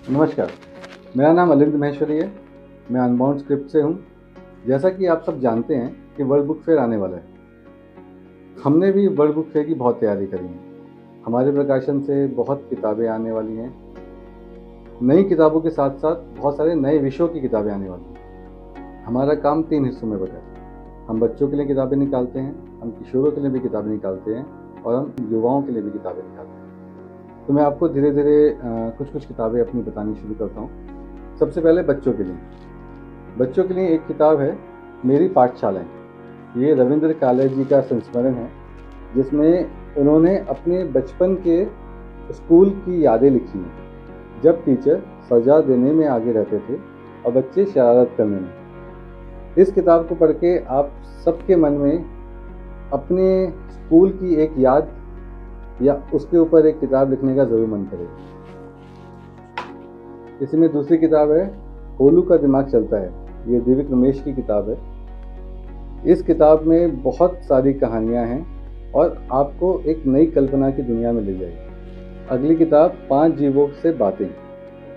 नमस्कार, मेरा नाम अलिंद महेश्वरी है। मैं अनबाउंड स्क्रिप्ट से हूँ। जैसा कि आप सब जानते हैं कि वर्ल्ड बुक फेयर आने वाला है। हमने भी वर्ल्ड बुक फेयर की बहुत तैयारी करी है। हमारे प्रकाशन से बहुत किताबें आने वाली हैं। नई किताबों के साथ साथ बहुत सारे नए विषयों की किताबें आने वाली हैं। हमारा काम 3 हिस्सों में बटा है। हम बच्चों के लिए किताबें निकालते हैं, हम किशोरों के लिए भी किताबें निकालते हैं और हम युवाओं के लिए भी किताबें निकालते हैं। तो मैं आपको धीरे धीरे कुछ किताबें अपनी बतानी शुरू करता हूँ। सबसे पहले बच्चों के लिए एक किताब है, मेरी पाठशालाएँ। ये रविंद्र काले जी का संस्मरण है, जिसमें उन्होंने अपने बचपन के स्कूल की यादें लिखी हैं, जब टीचर सजा देने में आगे रहते थे और बच्चे शरारत करने में। इस किताब को पढ़ के आप सबके मन में अपने स्कूल की एक याद या उसके ऊपर एक किताब लिखने का ज़रूर मन करेगा। इसी में दूसरी किताब है, होलू का दिमाग चलता है। ये दिव्य रमेश की किताब है। इस किताब में बहुत सारी कहानियाँ हैं और आपको एक नई कल्पना की दुनिया में ले जाएगी। अगली किताब 5 जीवों से बातें।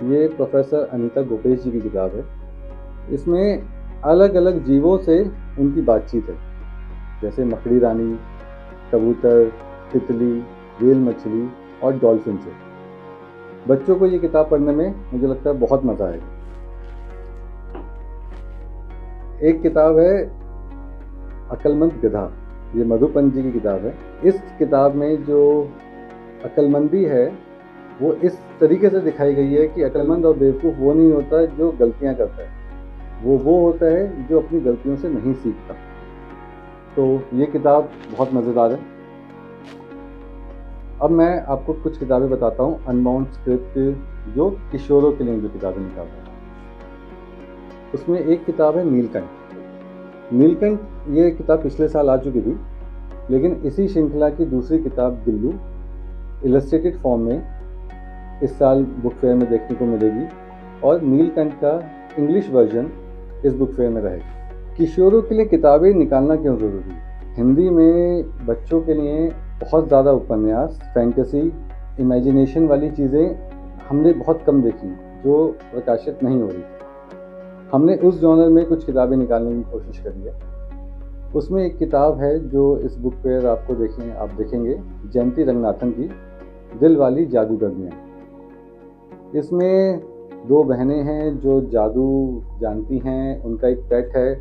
ये प्रोफेसर अनीता गोपेश जी की किताब है। इसमें अलग अलग जीवों से उनकी बातचीत है, जैसे मकड़ी रानी, कबूतर, तितली, व्हेल मछली और डॉल्फिन से। बच्चों को ये किताब पढ़ने में मुझे लगता है बहुत मज़ा आएगा। एक किताब है अक्लमंद गधा। ये मधुपंत जी की किताब है। इस किताब में जो अक्लमंदी है वो इस तरीके से दिखाई गई है कि अक्लमंद और बेवकूफ़ वो नहीं होता जो गलतियां करता है, वो होता है जो अपनी गलतियों से नहीं सीखता। तो ये किताब बहुत मज़ेदार है। अब मैं आपको कुछ किताबें बताता हूँ अनबाउंड स्क्रिप्ट जो किशोरों के लिए जो किताबें निकालता है। उसमें एक किताब है नीलकंठ। ये किताब पिछले साल आ चुकी थी, लेकिन इसी श्रृंखला की दूसरी किताब दिल्लू इलस्ट्रेटेड फॉर्म में इस साल बुक फेयर में देखने को मिलेगी और नीलकंठ का इंग्लिश वर्जन इस बुक फेयर में रहेगा। किशोरों के लिए किताबें निकालना क्यों ज़रूरी है? हिंदी में बच्चों के लिए बहुत ज़्यादा उपन्यास, फैंटेसी, इमेजिनेशन वाली चीज़ें हमने बहुत कम देखी जो प्रकाशित नहीं हो रही। हमने उस जॉनर में कुछ किताबें निकालने की कोशिश करी है। उसमें एक किताब है जो इस बुक फेयर आप देखेंगे, जयंती रंगनाथन की दिल वाली जादूगरनियाँ। इसमें 2 बहनें हैं जो जादू जानती हैं। उनका एक पेट है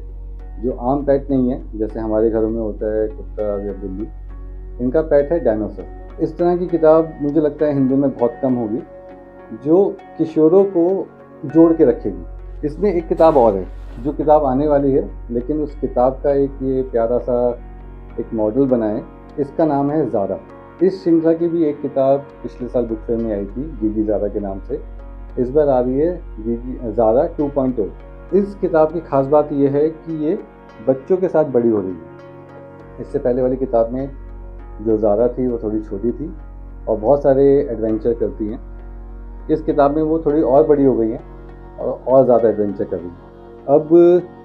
जो आम पेट नहीं है जैसे हमारे घरों में होता है कुत्ता या बिल्ली। इनका पेट है डायनासोर। इस तरह की किताब मुझे लगता है हिंदी में बहुत कम होगी जो किशोरों को जोड़ के रखेगी। इसमें एक किताब और है जो किताब आने वाली है, लेकिन उस किताब का एक ये प्यारा सा एक मॉडल बना है। इसका नाम है ज़ारा। इस श्रृंखला की भी एक किताब पिछले साल बुक फेयर में आई थी, गीगी ज़ारा के नाम से। इस बार आ रही है गीगी ज़ारा 2.0। इस किताब की खास बात यह है कि ये बच्चों के साथ बड़ी हो रही है। इससे पहले वाली किताब में जो ज़ारा थी वो थोड़ी छोटी थी और बहुत सारे एडवेंचर करती हैं। इस किताब में वो थोड़ी और बड़ी हो गई हैं और ज़्यादा एडवेंचर कर रही हैं। अब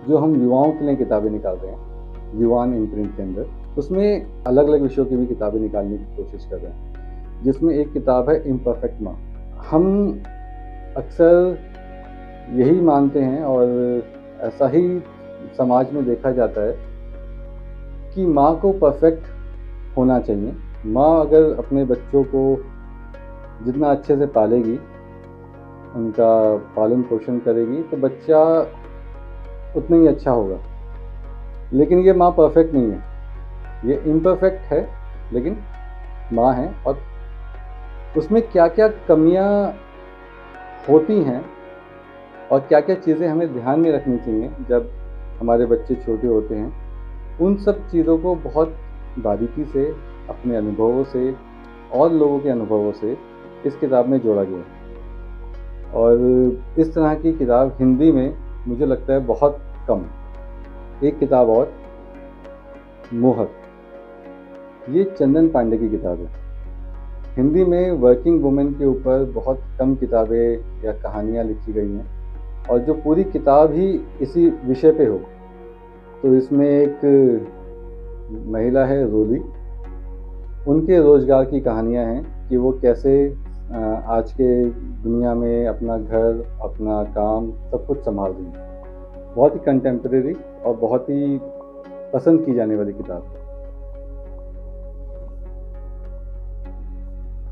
जो हम युवाओं के लिए किताबें निकाल रहे हैं युवान इम्प्रिंट के अंदर, उसमें अलग अलग विषयों की भी किताबें निकालने की कोशिश कर रहे हैं, जिसमें एक किताब है इम्परफेक्ट माँ। हम अक्सर यही मानते हैं और ऐसा ही समाज में देखा जाता है कि माँ को परफेक्ट होना चाहिए। माँ अगर अपने बच्चों को जितना अच्छे से पालेगी, उनका पालन पोषण करेगी, तो बच्चा उतना ही अच्छा होगा। लेकिन ये माँ परफेक्ट नहीं है, ये इम्परफेक्ट है, लेकिन माँ है। और उसमें क्या क्या कमियाँ होती हैं और क्या क्या चीज़ें हमें ध्यान में रखनी चाहिए जब हमारे बच्चे छोटे होते हैं, उन सब चीज़ों को बहुत बारीकी से अपने अनुभवों से और लोगों के अनुभवों से इस किताब में जोड़ा गया है। और इस तरह की किताब हिंदी में मुझे लगता है बहुत कम। एक किताब और, मोहर। ये चंदन पांडे की किताब है। हिंदी में वर्किंग वुमेन के ऊपर बहुत कम किताबें या कहानियाँ लिखी गई हैं, और जो पूरी किताब ही इसी विषय पे हो। तो इसमें एक महिला है रोली, उनके रोजगार की कहानियां हैं कि वो कैसे आज के दुनिया में अपना घर, अपना काम सब कुछ संभाल रही हैं। बहुत ही कंटेम्प्रेरी और बहुत ही पसंद की जाने वाली किताब है।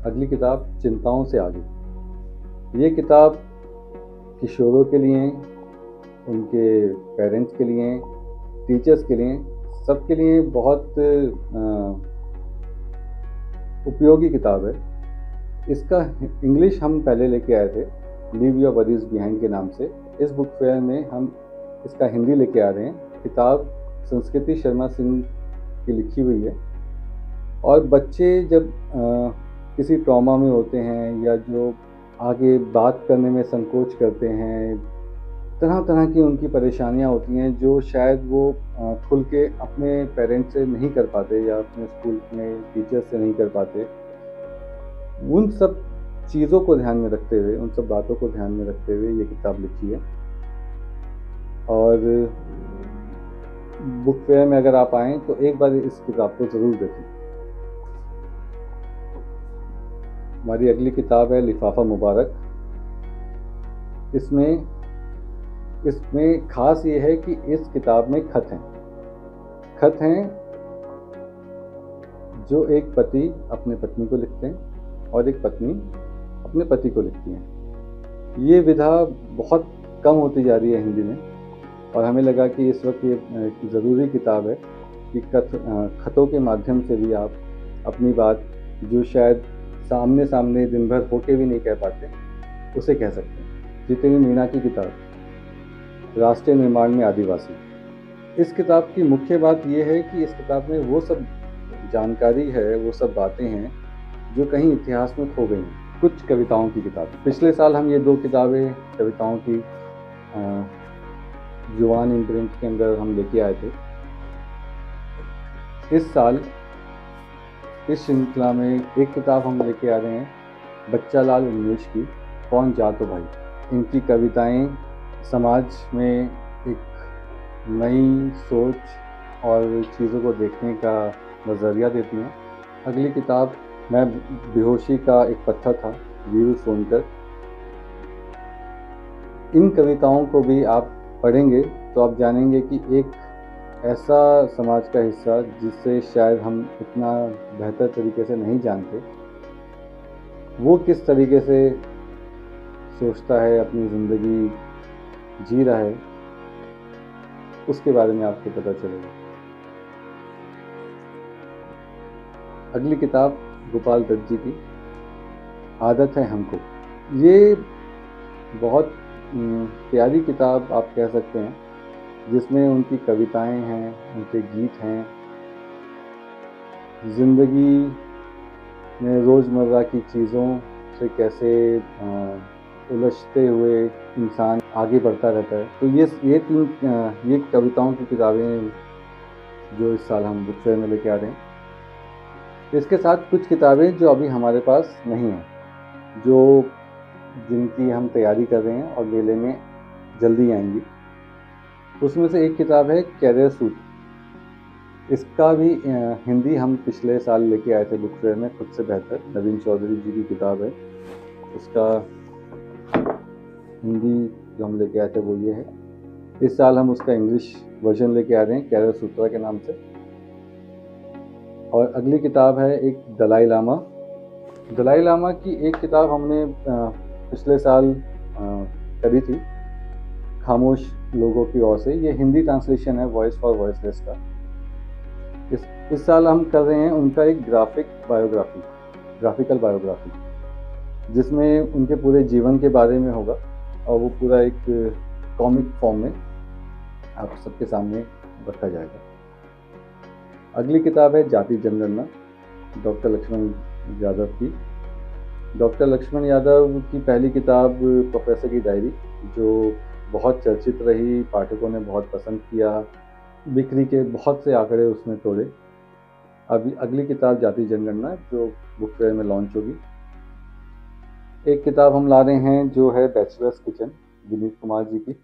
अगली किताब चिंताओं से आगे। ये किताब किशोरों के लिए, उनके पेरेंट्स के लिए, टीचर्स के लिए, सबके लिए बहुत उपयोगी किताब है। इसका इंग्लिश हम पहले लेके आए थे, लीव योर वरीज बिहाइंड के नाम से। इस बुक फेयर में हम इसका हिंदी लेके आ रहे हैं। किताब संस्कृति शर्मा सिंह की लिखी हुई है और बच्चे जब किसी ट्रॉमा में होते हैं या जो आगे बात करने में संकोच करते हैं, तरह तरह की उनकी परेशानियां होती हैं जो शायद वो खुल के अपने पेरेंट्स से नहीं कर पाते या अपने स्कूल में टीचर्स से नहीं कर पाते, उन सब चीज़ों को ध्यान में रखते हुए, उन सब बातों को ध्यान में रखते हुए ये किताब लिखी है। और बुक फेयर में अगर आप आएँ तो एक बार इस किताब को ज़रूर देखें। हमारी अगली किताब है लिफाफा मुबारक। इसमें खास ये है कि इस किताब में खत हैं जो एक पति अपने पत्नी को लिखते हैं और एक पत्नी अपने पति को लिखती हैं। ये विधा बहुत कम होती जा रही है हिंदी में और हमें लगा कि इस वक्त ये ज़रूरी किताब है कि खतों के माध्यम से भी आप अपनी बात, जो शायद सामने सामने दिन भर होके भी नहीं कह पाते, उसे कह सकते हैं। जितेंद्र मीणा की किताब राष्ट्रीय निर्माण में आदिवासी। इस किताब की मुख्य बात यह है कि इस किताब में वो सब जानकारी है, वो सब बातें हैं जो कहीं इतिहास में खो गई हैं। कुछ कविताओं की किताब। पिछले साल हम ये 2 किताबें कविताओं की जुबान इम्प्रिंट के अंदर हम लेके आए थे। इस साल इस श्रृंखला में एक किताब हम लेके आ रहे हैं बच्चा लाल उन्मेष की, कौन जा तो भाई। इनकी कविताएं समाज में एक नई सोच और चीज़ों को देखने का नज़रिया देती हैं। अगली किताब मैं बेहोशी का एक पत्थर था, वीरू सोनकर। इन कविताओं को भी आप पढ़ेंगे तो आप जानेंगे कि एक ऐसा समाज का हिस्सा जिससे शायद हम इतना बेहतर तरीके से नहीं जानते, वो किस तरीके से सोचता है, अपनी ज़िंदगी जी रहा है, उसके बारे में आपको पता चलेगा। अगली किताब गोपाल दत्त जी की आदत है हमको। ये बहुत प्यारी किताब आप कह सकते हैं, जिसमें उनकी कविताएं हैं, उनके गीत हैं, ज़िंदगी में रोज़मर्रा की चीज़ों से कैसे उलझते हुए इंसान आगे बढ़ता रहता है। तो ये कविताओं की किताबें जो इस साल हम बुक फेयर में लेके आ रहे हैं। इसके साथ कुछ किताबें जो अभी हमारे पास नहीं हैं, जिनकी हम तैयारी कर रहे हैं और मेले में जल्दी आएंगी। उसमें से एक किताब है कैरियर सूत्र। इसका भी हिंदी हम पिछले साल लेके आए थे बुक फेयर में, खुद से बेहतर, नवीन चौधरी जी की किताब है। उसका हिंदी जो हम लेके आए थे वो ये है। इस साल हम उसका इंग्लिश वर्जन लेके आ रहे हैं कैरियर सूत्रा के नाम से। और अगली किताब है एक दलाई लामा की एक किताब हमने पिछले साल करी थी, खामोश लोगों की ओर से। ये हिंदी ट्रांसलेशन है वॉइस फॉर वॉइसलेस का। इस साल हम कर रहे हैं उनका एक ग्राफिकल बायोग्राफी, जिसमें उनके पूरे जीवन के बारे में होगा और वो पूरा एक कॉमिक फॉर्म में आप सबके सामने रखा जाएगा। अगली किताब है जाति जनगणना, डॉक्टर लक्ष्मण यादव की। डॉक्टर लक्ष्मण यादव की पहली किताब प्रोफेसर की डायरी, जो बहुत चर्चित रही, पाठकों ने बहुत पसंद किया, बिक्री के बहुत से आंकड़े उसने तोड़े। अभी अगली किताब जाति जनगणना जो बुक फेयर में लॉन्च होगी। एक किताब हम ला रहे हैं जो है बैचलर्स किचन, विनीत कुमार जी की।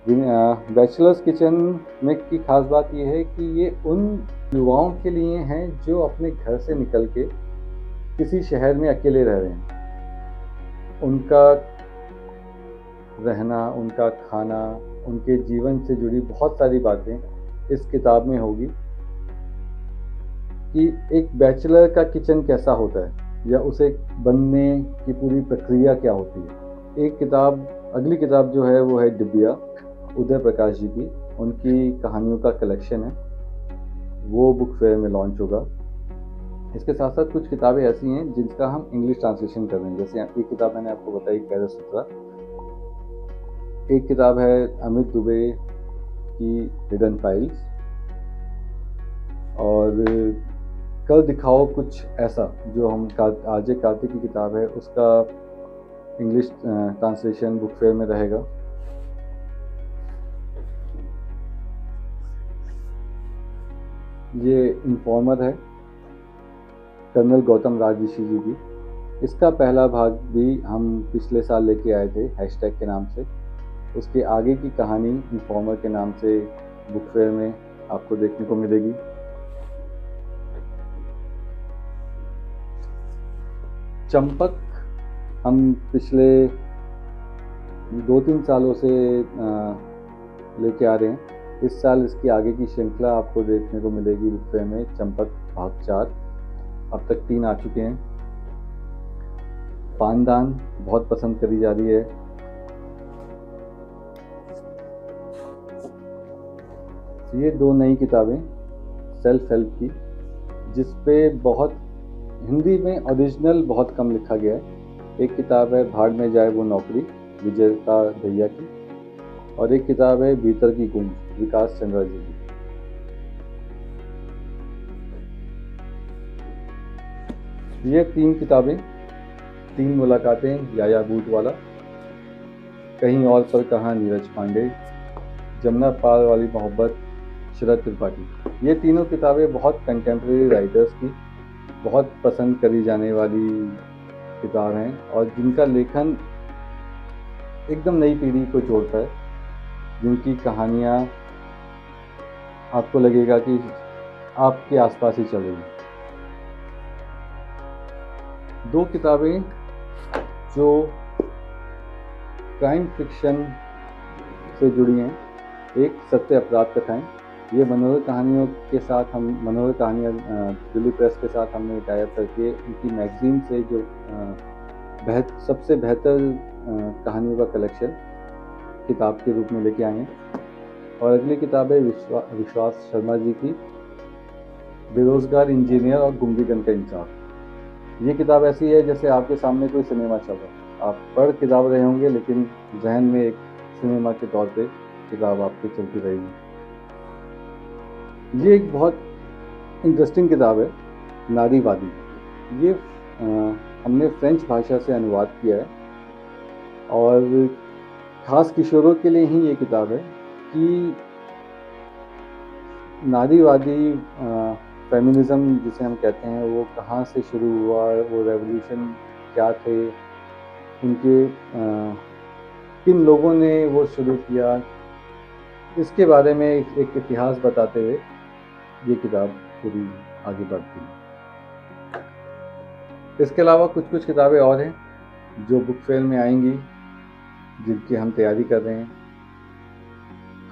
बैचलर्स किचन में की खास बात यह है कि ये उन युवाओं के लिए हैं जो अपने घर से निकल के किसी शहर में अकेले रह रहे हैं। उनका रहना, उनका खाना, उनके जीवन से जुड़ी बहुत सारी बातें इस किताब में होगी कि एक बैचलर का किचन कैसा होता है या उसे बनने की पूरी प्रक्रिया क्या होती है। एक किताब, अगली किताब जो है वो है डिबिया, उदय प्रकाश जी की, उनकी कहानियों का कलेक्शन है, वो बुक फेयर में लॉन्च होगा। इसके साथ साथ कुछ किताबें ऐसी हैं जिनका हम इंग्लिश ट्रांसलेशन कर रहे हैं। जैसे एक किताब मैंने आपको बताई कैरासूत्रा, एक किताब है अमित दुबे की हिडन फाइल्स, और कल दिखाओ कुछ ऐसा जो हम आरजे कार्तिक की किताब है, उसका इंग्लिश ट्रांसलेशन बुक फेयर में रहेगा। ये इन्फॉर्मर है कर्नल गौतम राज ऋषि जी की। इसका पहला भाग भी हम पिछले साल लेके आए थे हैशटैग के नाम से। उसके आगे की कहानी इन्फॉर्मर के नाम से बुक फेयर में आपको देखने को मिलेगी। चंपक हम पिछले 2-3 सालों से लेके आ रहे हैं। इस साल इसकी आगे की श्रृंखला आपको देखने को मिलेगी बुक फेयर में, चंपक भाग 4। अब तक 3 आ चुके हैं। पानदान बहुत पसंद करी जा रही है। ये 2 नई किताबें सेल्फ हेल्प की, जिसपे बहुत हिंदी में ओरिजिनल बहुत कम लिखा गया है। एक किताब है भाड़ में जाए वो नौकरी, विजयता दहिया की, और एक किताब है भीतर की गूंज, विकास चंद्रा जी की। ये 3 किताबें, 3 मुलाकातें याया बूटवाला, कहीं और पर कहाँ नीरज पांडे, जमुना पार वाली मोहब्बत शरद त्रिपाठी। ये तीनों किताबें बहुत कंटेम्प्रेरी राइटर्स की बहुत पसंद करी जाने वाली किताब हैं, और जिनका लेखन एकदम नई पीढ़ी को जोड़ता है, जिनकी कहानियाँ आपको लगेगा कि आपके आसपास ही चल रही हैं। 2 किताबें जो क्राइम फिक्शन से जुड़ी हैं, एक सत्य अपराध कथाएं, ये मनोहर कहानियों के साथ हम मनोहर कहानियाँ दिल्ली प्रेस के साथ हमने टाइप करके उनकी मैगजीन से जो सबसे बेहतर कहानियों का कलेक्शन किताब के रूप में लेके आए हैं। और अगली किताब है विश्वास शर्मा जी की बेरोजगार इंजीनियर और गुंडीगन का इंसाफ। ये किताब ऐसी है जैसे आपके सामने कोई सिनेमा चल रहा है, आप पढ़ किताब रहे होंगे लेकिन जहन में एक सिनेमा के तौर पे किताब आपकी चलती रहेगी। ये एक बहुत इंटरेस्टिंग किताब है, नारीवादी। ये हमने फ्रेंच भाषा से अनुवाद किया है, और खास किशोरों के लिए ही ये किताब है कि नारीवादी फेमिनिज्म जिसे हम कहते हैं वो कहाँ से शुरू हुआ, वो रेवोल्यूशन क्या थे, उनके किन लोगों ने वो शुरू किया, इसके बारे में एक इतिहास बताते हुए ये किताब पूरी आगे बढ़ती है। इसके अलावा कुछ किताबें और हैं जो बुक फेयर में आएंगी, जिनकी हम तैयारी कर रहे हैं।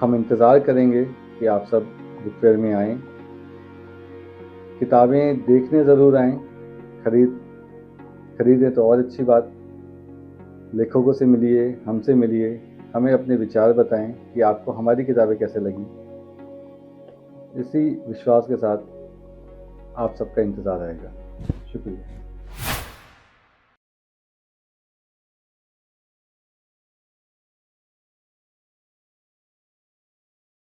हम इंतज़ार करेंगे कि आप सब बुक फेयर में आएँ, किताबें देखने ज़रूर आएँ, खरीदें तो और अच्छी बात। लेखकों से मिलिए, हमसे मिलिए, हमें अपने विचार बताएं कि आपको हमारी किताबें कैसे लगी। इसी विश्वास के साथ आप सबका इंतज़ार रहेगा। शुक्रिया।